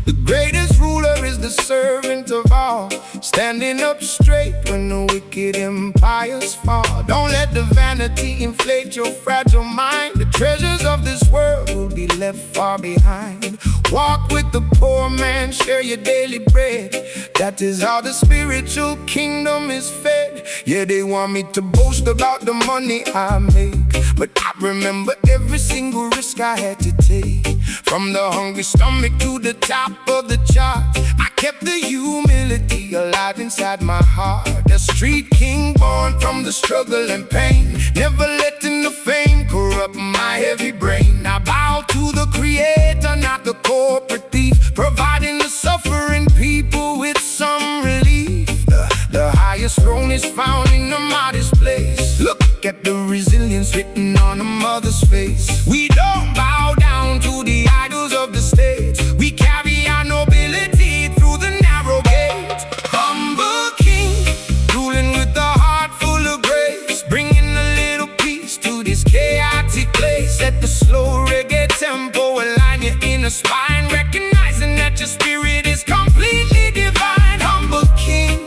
The greatest ruler is the servant of all, standing up straight when the wicked empires fall. Don't let the vanity inflate your fragile mind. The treasures of this world will be left far behind. Walk with the poor man, share your daily bread. That is how the spiritual kingdom is fed. Yeah, they want me to boast about the money I make, but I remember every single risk I had to take. From the hungry stomach to the top of the chart, I kept the humility alive inside my heart. A street king born from the struggle and pain, never letting the fame corrupt my heavy brain. I bow to the creator, not the corporate thief, providing the suffering people with some relief. The highest throne is found in the modest place. Look at the resilience written on a mother's face. We don't bow down to the idols of the state. We carry our nobility through the narrow gate. Humble king, ruling with a heart full of grace, bringing a little peace to this chaotic place. Let the slow reggae tempo align your inner spine, recognizing that your spirit is completely divine. Humble king,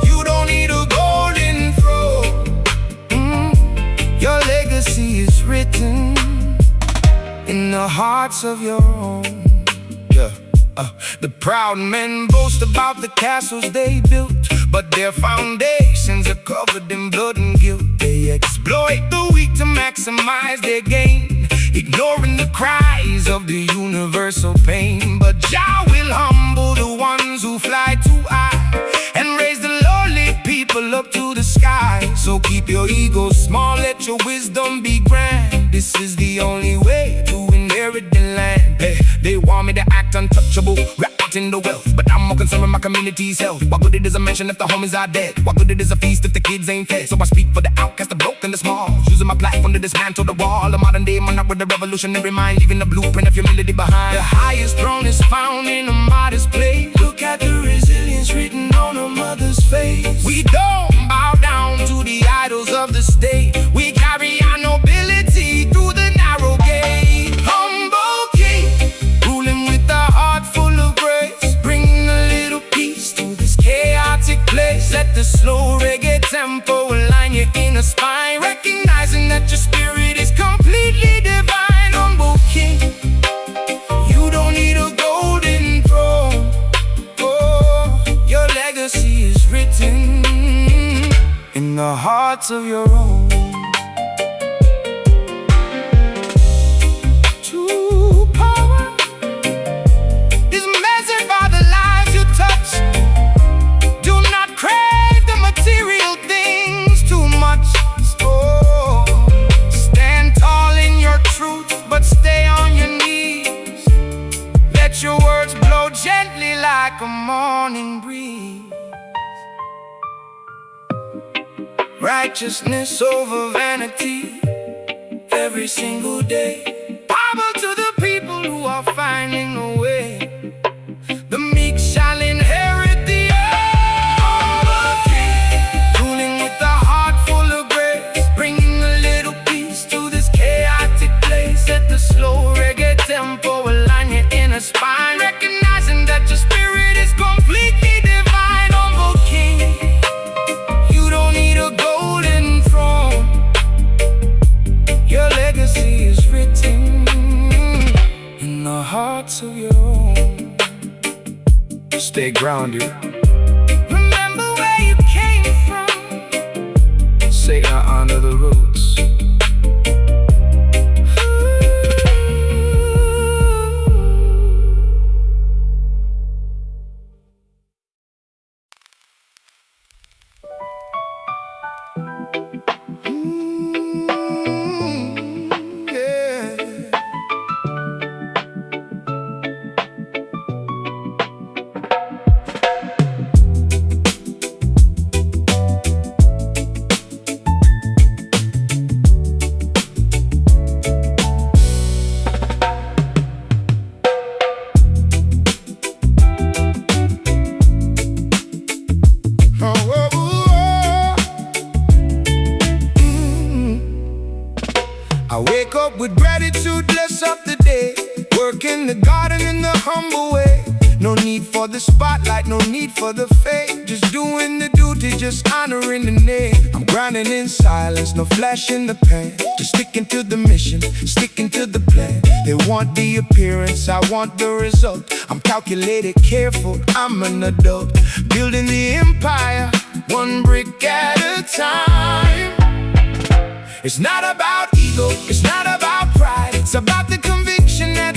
you don't need a golden throne. Your legacy is written in the hearts of your own. Yeah. The proud men boast about the castles they built, but their foundations are covered in blood and guilt. They exploit the weak to maximize their gain, ignoring the cries of the universal pain. But Jah will humble the ones who fly too high and raise the lowly people up to the sky. So keep your ego small, let your wisdom be grand. This is the only way to inherit the land. Hey, they want me to act untouchable, wrapped in the wealth, but I'm more concerned with my community's health. What good it is a mention if the homies are dead? What good it is a feast if the kids ain't fed? So I speak for the outcast, the broke and the small, using my platform to dismantle the wall. A modern day monarch with a revolutionary mind, leaving a blueprint of humility behind. The highest throne is found in a modest place. Look at the resilience written on a mother's face. We don't bow down to the idols of the state. We carry our nobility through the narrow gate. Humble king, ruling with a heart full of grace, bringing a little peace to this chaotic place. Let the slow reggae tempo align your inner spine, recognizing that your spirit is completely divine. Humble king, you don't need a golden throne. Oh, your legacy is written in the hearts of your own. True power is measured by the lives you touch. Do not crave the material things too much. Oh, stand tall in your truth, but stay on your knees. Let your words blow gently like a morning breeze. Righteousness over vanity every single day. Power to the people who are finding a way. The meek shall inherit the earth. Humble king, ruling with a heart full of grace, bringing a little peace to this chaotic place. Let the slow reggae tempo align your inner spine, recognizing that your spirit is completely divine. Humble king, you don't need a golden throne. Your legacy is written in the hearts of your own. Stay grounded. Remember where you came from. Say I honor the roots. I wake up with gratitude, bless up the day. Work in the garden in the humble way. No need for the spotlight, no need for the fame. Just doing the duty, just honoring the name. I'm grinding in silence, no flash in the pan. Just sticking to the mission, sticking to the plan. They want the appearance, I want the result. I'm calculated, careful, I'm an adult. Building the empire, one brick at a time. It's not about ego, it's not about pride. It's about the conviction that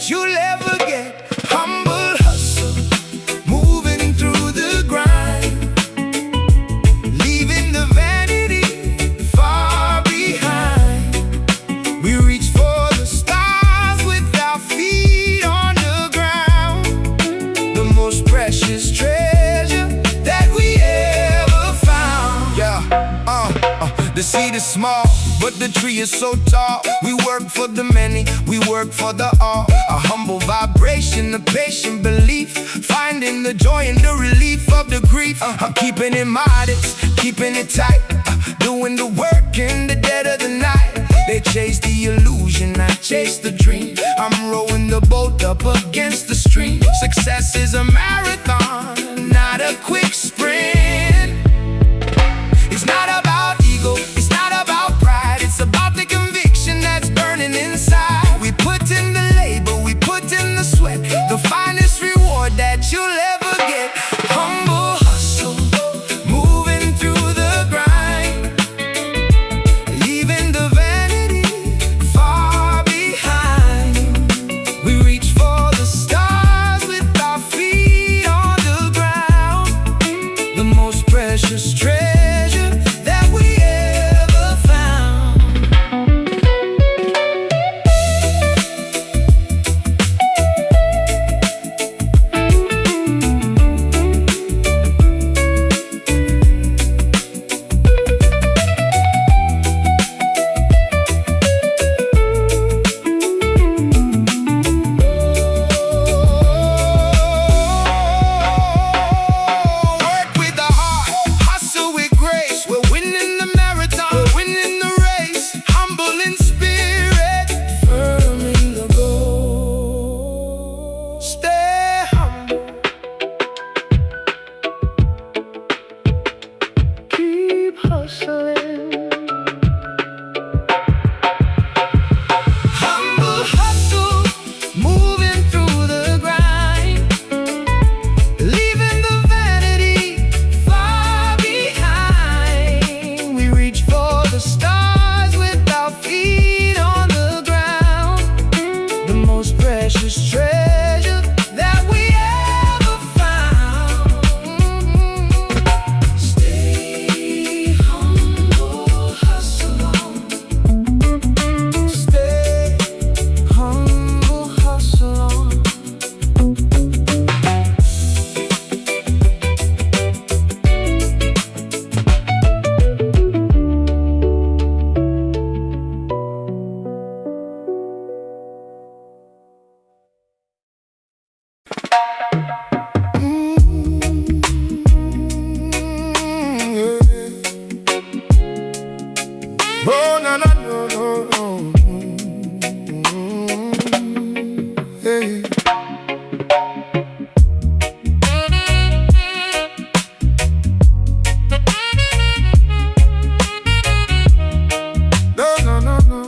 that you'll ever get. Humble hustle, moving through the grind, leaving the vanity far behind. We reach for the stars with our feet on the ground, the most precious treasure that we ever found. The seed is small, but the tree is so tall. We work for the many, we work for the all. A humble vibration, a patient belief, finding the joy and the relief of the grief. I'm keeping it modest, keeping it tight, doing the work in the dead of the night. They chase the illusion, I chase the dream. I'm rowing the boat up against the stream. Success is a marathon, not a quick sprint. It's not about ego, it's not about pride, it's about the conviction that's burning inside. We put in the labor, we put in the sweat, the finest reward that you'll ever get. Humble hustle, moving through the grind, leaving the vanity far behind. We reach for the stars with our feet on the ground, the most precious treasure that we ever found. Work with the heart, hustle with grace. We're winning the marathon, we're winning the race. Humble in spirit, firm in the goal. Stay humble, keep hustling. Humble hustle, moving through the grind, leaving the vanity far behind. We reach for the stars with our feet on the ground, the most precious treasure that we ever found. Stay humble, hustle on. Stay humble, hustle on. Oh, no, no, no, no, no. Hey. No, no, no, no,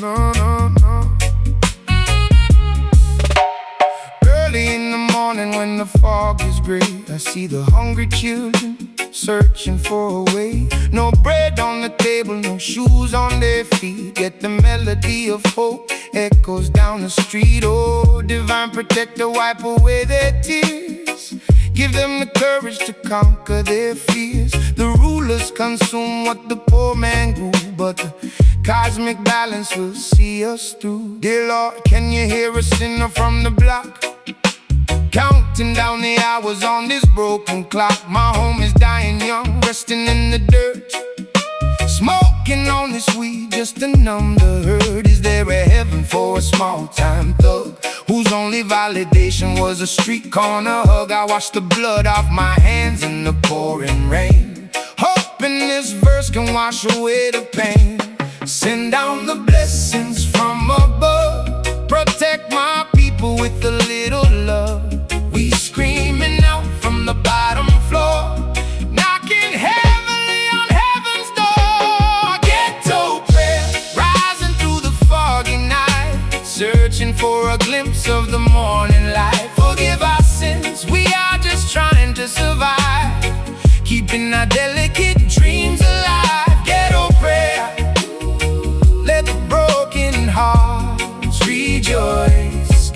no, no, no. Early in the morning when the fog is gray, I see the hungry children searching for a way. No bread on the table, no shoes on their feet, yet the melody of hope echoes down the street. Oh, divine protector, wipe away their tears, give them the courage to conquer their fears. The rulers consume what the poor man grew, but the cosmic balance will see us through. Dear Lord, can you hear a sinner from the block, counting down the hours on this broken clock? My home is dying young, resting in the dirt, smoking on this weed just to numb the hurt. Is there a heaven for a small-time thug whose only validation was a street corner hug? I washed the blood off my hands in the pouring rain, hoping this verse can wash away the pain. Send down the blessings from above, protect my people with a little love. We screaming out from the bottom floor, knocking heavily on heaven's door. Ghetto prayer, rising through the foggy night, searching for a glimpse of the morning light. Forgive our sins, we are just trying to survive, keeping our delicate dreams alive. Ghetto prayer, let the broken hearts rejoice.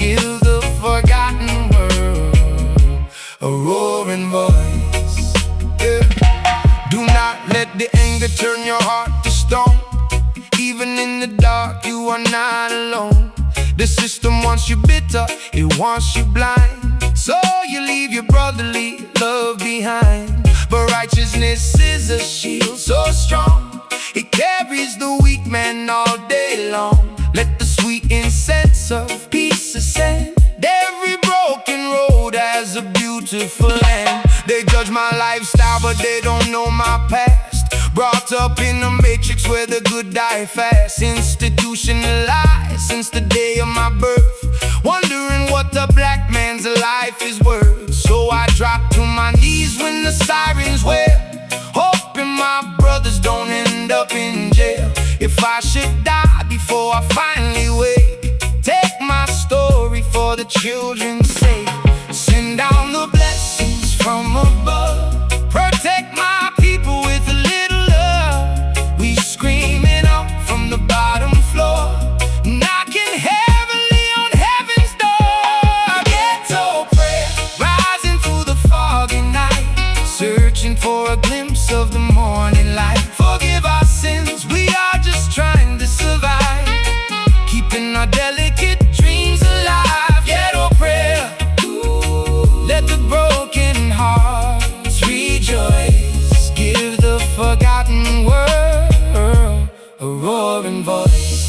turn your heart to stone. Even in the dark, you are not alone. The system wants you bitter, it wants you blind. So you leave your brotherly love behind. But righteousness is a shield so strong, it carries the weak man all day long. Let the sweet incense of peace ascend. Every broken road has a beautiful end. They judge my lifestyle, but they don't know my past. Brought up in a matrix where the good die fast. Institutionalized since the day of my birth, wondering what a black man's life is worth. So I drop to my knees when the sirens wail, hoping my brothers don't end up in jail. If I should die before I finally wake, take my story for the children's sake. Send down the blessings from above, protect my people with a little love. We screaming out from the bottom floor, knocking heavily on heaven's door. Ghetto prayer, rising through the foggy night, searching for a glimpse of the morning light. Forgive our sins, we are just trying to survive, keeping our delicate dreams alive. Ghetto prayer, let the broken hearts rejoice. Give the forgotten world a roaring voice.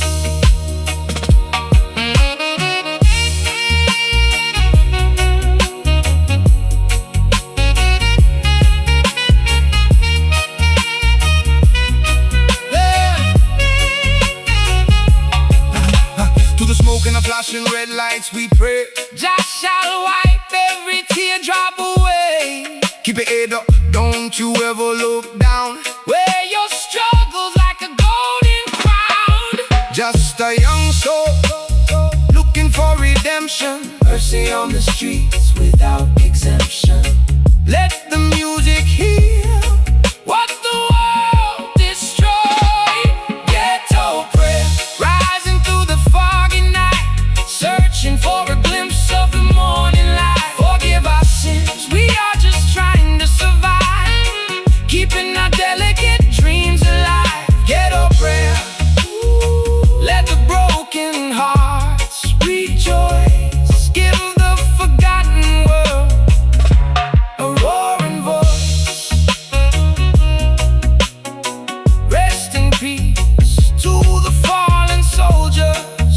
To the smoke and the flashing red lights we pray, Jah shall wipe every teardrop away. Keep your head up, don't you ever look down. Wear your struggles like a golden crown. Just a young soul looking for redemption, mercy on the streets without exemption. Let the music heal what the world destroyed. Ghetto prayer, rising through the foggy night, searching for a glimpse of the morning light. Forgive our sins, we are just trying to survive, keeping our delicate dreams alive. Ghetto prayer, let the broken hearts rejoice. Give the forgotten world a roaring voice. Rest in peace to the fallen soldiers.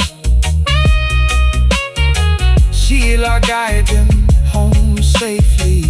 She'll guide them home safely.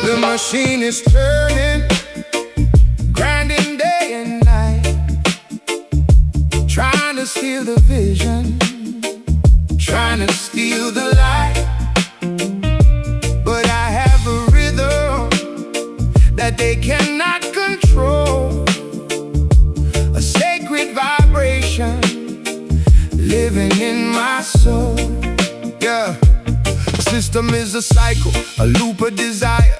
The machine is turning, grinding day and night, trying to steal the vision, trying to steal the light. But I have a rhythm that they cannot control, a sacred vibration living in my soul. Yeah. System is a cycle, a loop of desire,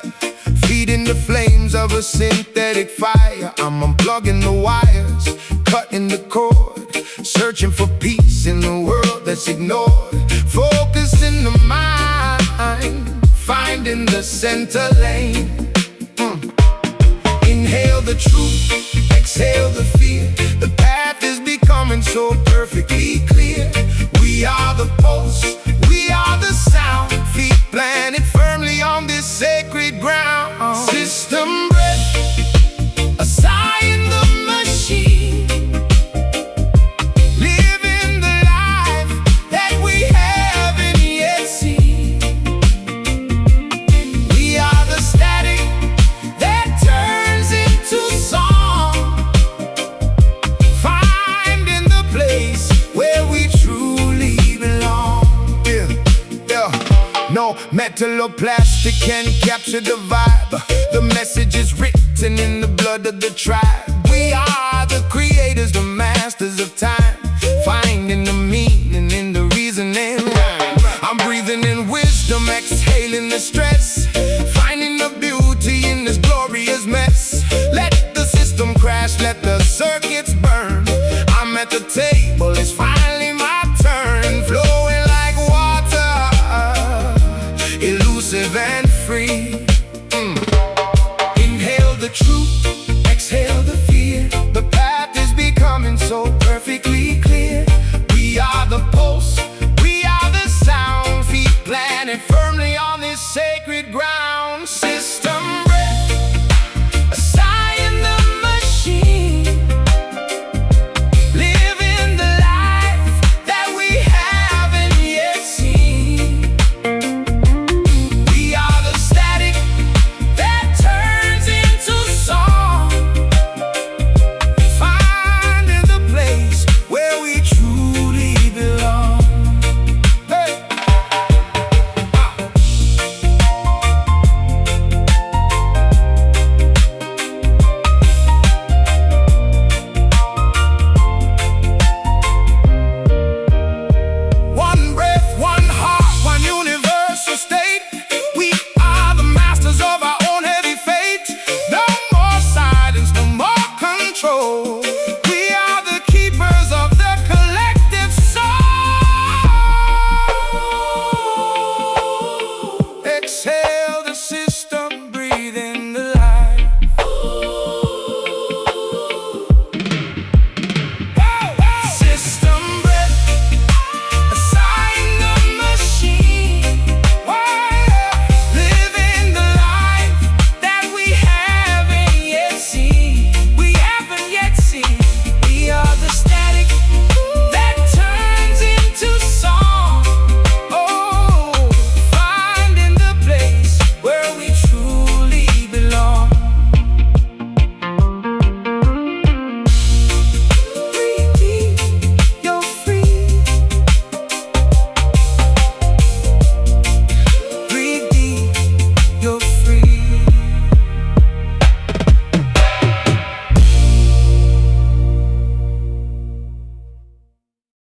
feeding the flames of a synthetic fire. I'm unplugging the wires, cutting the cord, searching for peace in the world that's ignored. Focusing the mind, finding the center lane. Inhale the truth, exhale the fear. The path is becoming so perfectly clear. We are the pulse, we are the sound, feet planted firmly on this sacred ground. System breath, a sigh in the machine, living the life that we haven't yet seen. We are the static that turns into song. Digital or plastic can capture the vibe. The message is written in the blood of the tribe. We are the creators, the masters of time, finding the meaning in the reasoning rhyme. I'm breathing in wisdom, exhaling the stress, finding the beauty in this glorious mess. Let the system crash, let the circuits burn. I'm at the table,